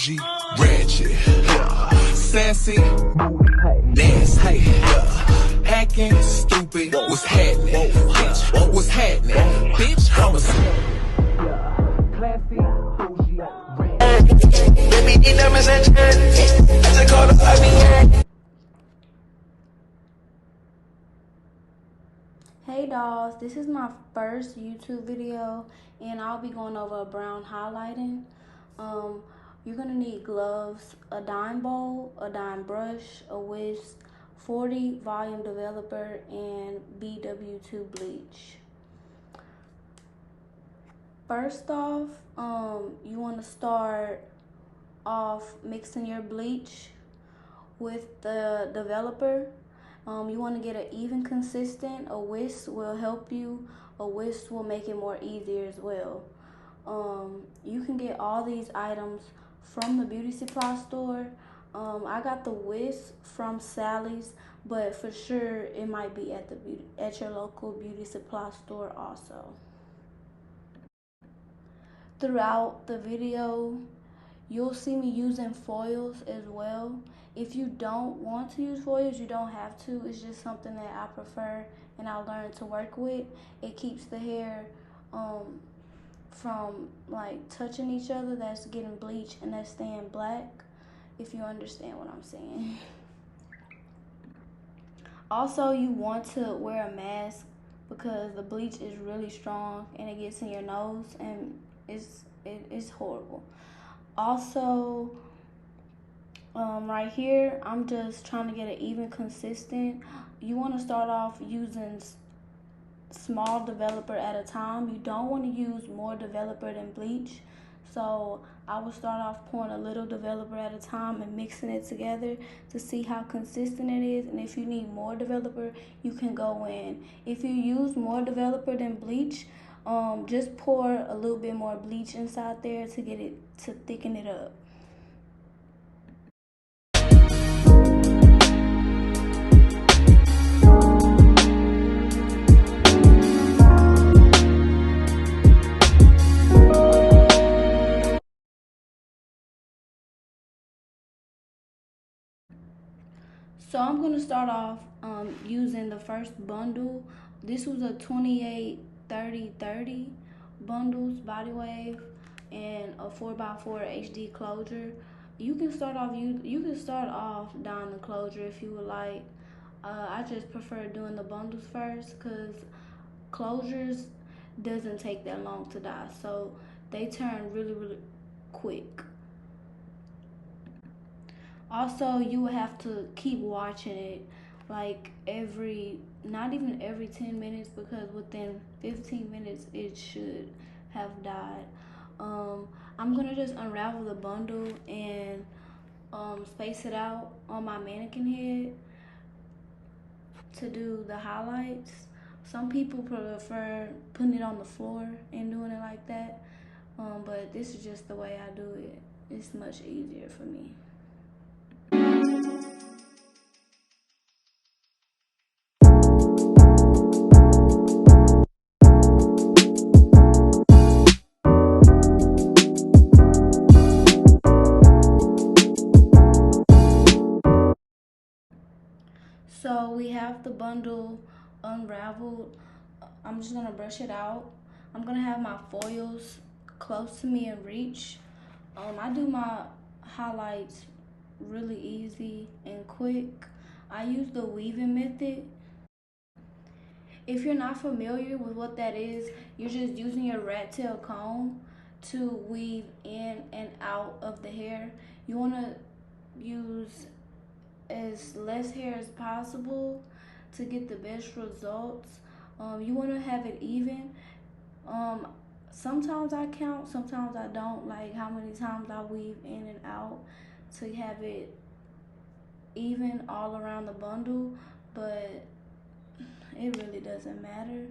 bougie, ratchet, yeah. Sassy, nasty, yeah. Acting stupid, what's happening? Bitch, what's happening? Bitch, I'm a classy, bougie, ratchet. Baby, these diamonds and chains. I just called the IBA. Hey dolls, this is my first YouTube video and I'll be going over brown highlighting. You're gonna need gloves, a dime bowl, a dime brush, a whisk, 40 volume developer, and BW2 bleach. First off, you wanna start off mixing your bleach with the developer. You want to get an even consistent. A whisk will help you. A whisk will make it more easier as well. You can get all these items from the beauty supply store. I got the whisk from Sally's, but for sure it might be at your local beauty supply store also. Throughout the video, you'll see me using foils as well. If you don't want to use foils, you don't have to. It's just something that I prefer and I learned to work with. It keeps the hair from like touching each other, that's getting bleached and that's staying black, if you understand what I'm saying. Also, you want to wear a mask because the bleach is really strong and it gets in your nose and it's horrible. Also, right here, I'm just trying to get an even consistent. You want to start off using small developer at a time. You don't want to use more developer than bleach. So I will start off pouring a little developer at a time and mixing it together to see how consistent it is. And if you need more developer, you can go in. If you use more developer than bleach, just pour a little bit more bleach inside there to get it to thicken it up. So I'm going to start off using the first bundle. This was a 28-30-30 bundles, body wave, and a 4x4 HD closure. You can start off dyeing the closure if you would like. I just prefer doing the bundles first because closures doesn't take that long to dye, so they turn really quick. Also, you will have to keep watching it like not even every 10 minutes, because within 15 minutes it should have dyed. I'm gonna just unravel the bundle and space it out on my mannequin head to do the highlights. Some people prefer putting it on the floor and doing it like that, but this is just the way I do it. It's much easier for me. So we have the bundle unraveled. I'm just gonna brush it out. I'm gonna have my foils close to me in reach. I do my highlights really easy and quick. I use the weaving method. If you're not familiar with what that is, you're just using your rat tail comb to weave in and out of the hair. You wanna use as less hair as possible to get the best results. You want to have it even. Sometimes I count, sometimes I don't, like how many times I weave in and out to have it even all around the bundle, but it really doesn't matter.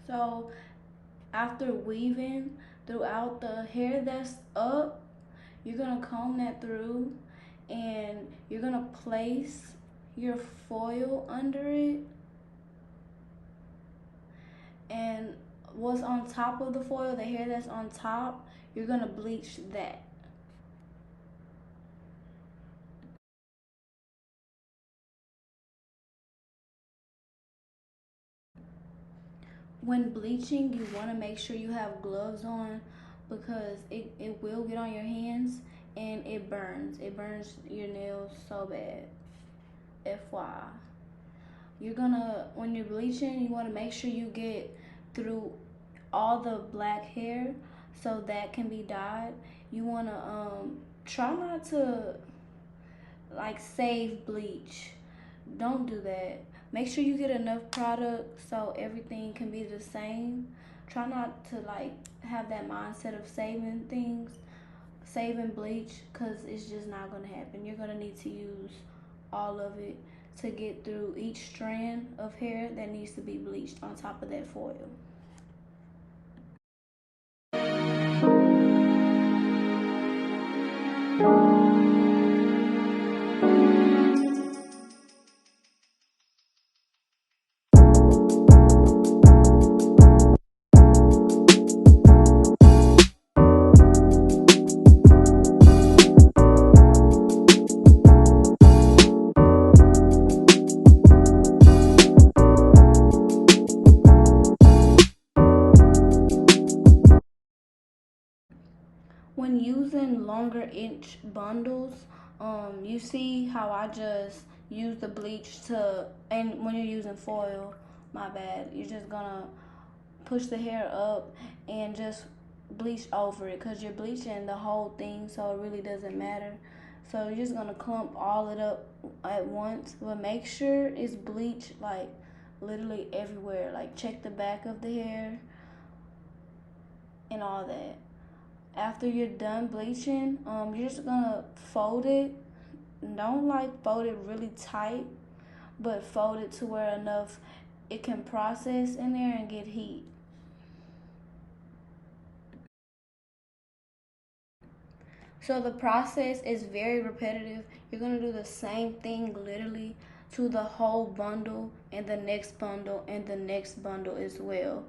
So after weaving throughout the hair that's up, you're gonna comb that through and you're gonna place your foil under it, and what's on top of the foil, the hair that's on top, you're gonna bleach that. When bleaching, you want to make sure you have gloves on because it will get on your hands and it burns. It burns your nails so bad. FYI. When you're bleaching, you want to make sure you get through all the black hair so that can be dyed. You want to try not to like save bleach. Don't do that. Make sure you get enough product so everything can be the same. Try not to like have that mindset of saving things, saving bleach, because it's just not going to happen. You're going to need to use all of it to get through each strand of hair that needs to be bleached on top of that foil. When using longer inch bundles, you see how I just use the bleach and when you're using foil, my bad, you're just gonna push the hair up and just bleach over it because you're bleaching the whole thing, so it really doesn't matter. So you're just gonna clump all it up at once, but make sure it's bleached like literally everywhere. Like check the back of the hair and all that. After you're done bleaching, you're just gonna fold it. Don't like fold it really tight, but fold it to where enough it can process in there and get heat. So the process is very repetitive. You're gonna do the same thing literally to the whole bundle and the next bundle and the next bundle as well.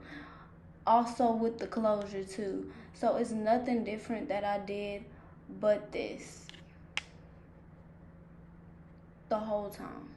Also with the closure too. So it's nothing different that I did but this the whole time.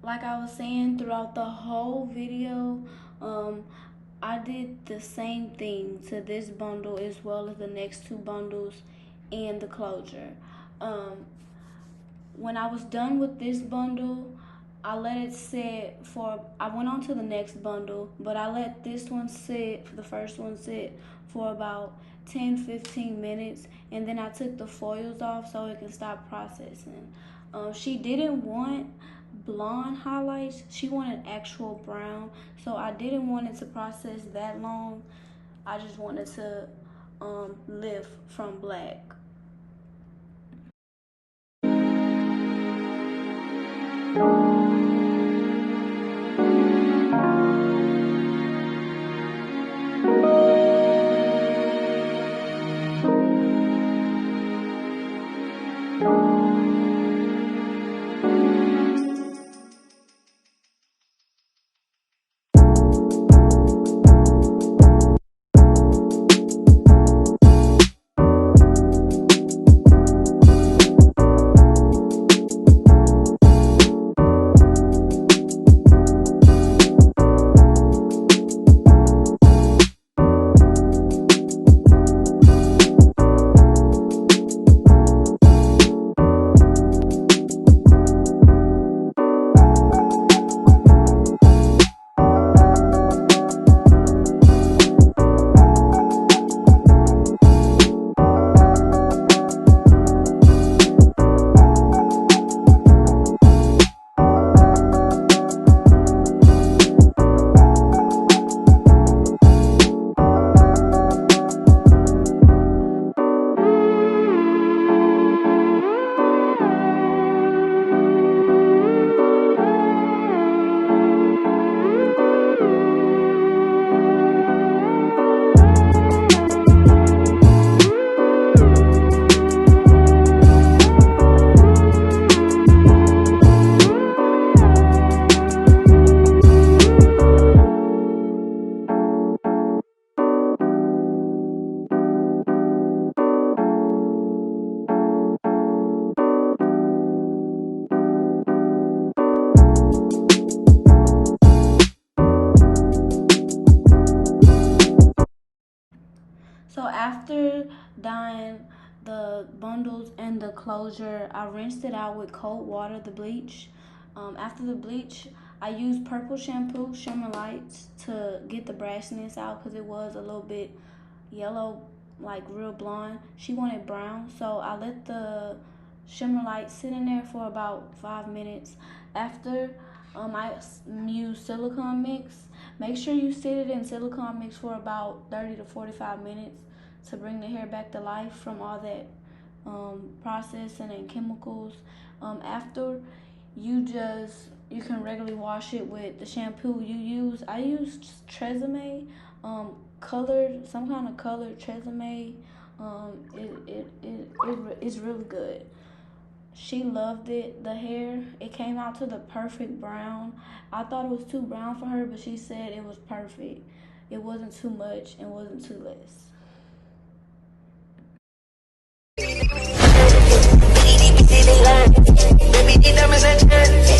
Like I was saying throughout the whole video, I did the same thing to this bundle as well as the next two bundles and the closure. When I was done with this bundle, I let it sit I went on to the next bundle, but I let this one sit, the first one sit for about 10-15 minutes, and then I took the foils off so it can stop processing. She didn't want blonde highlights, she wanted actual brown, so I didn't want it to process that long. I just wanted to lift from black. After dyeing the bundles and the closure, I rinsed it out with cold water, the bleach. After the bleach, I used purple shampoo, Shimmer Lights, to get the brashness out because it was a little bit yellow, like real blonde. She wanted brown, so I let the Shimmer Lights sit in there for about 5 minutes. After, I used silicone mix. Make sure you sit it in silicone mix for about 30 to 45 minutes to bring the hair back to life from all that processing and chemicals. After, you can regularly wash it with the shampoo you use. I used Tresemme, some kind of colored Tresemme. It's really good. She loved it. The hair, it came out to the perfect brown. I thought it was too brown for her, but she said it was perfect. It wasn't too much and wasn't too less. Baby,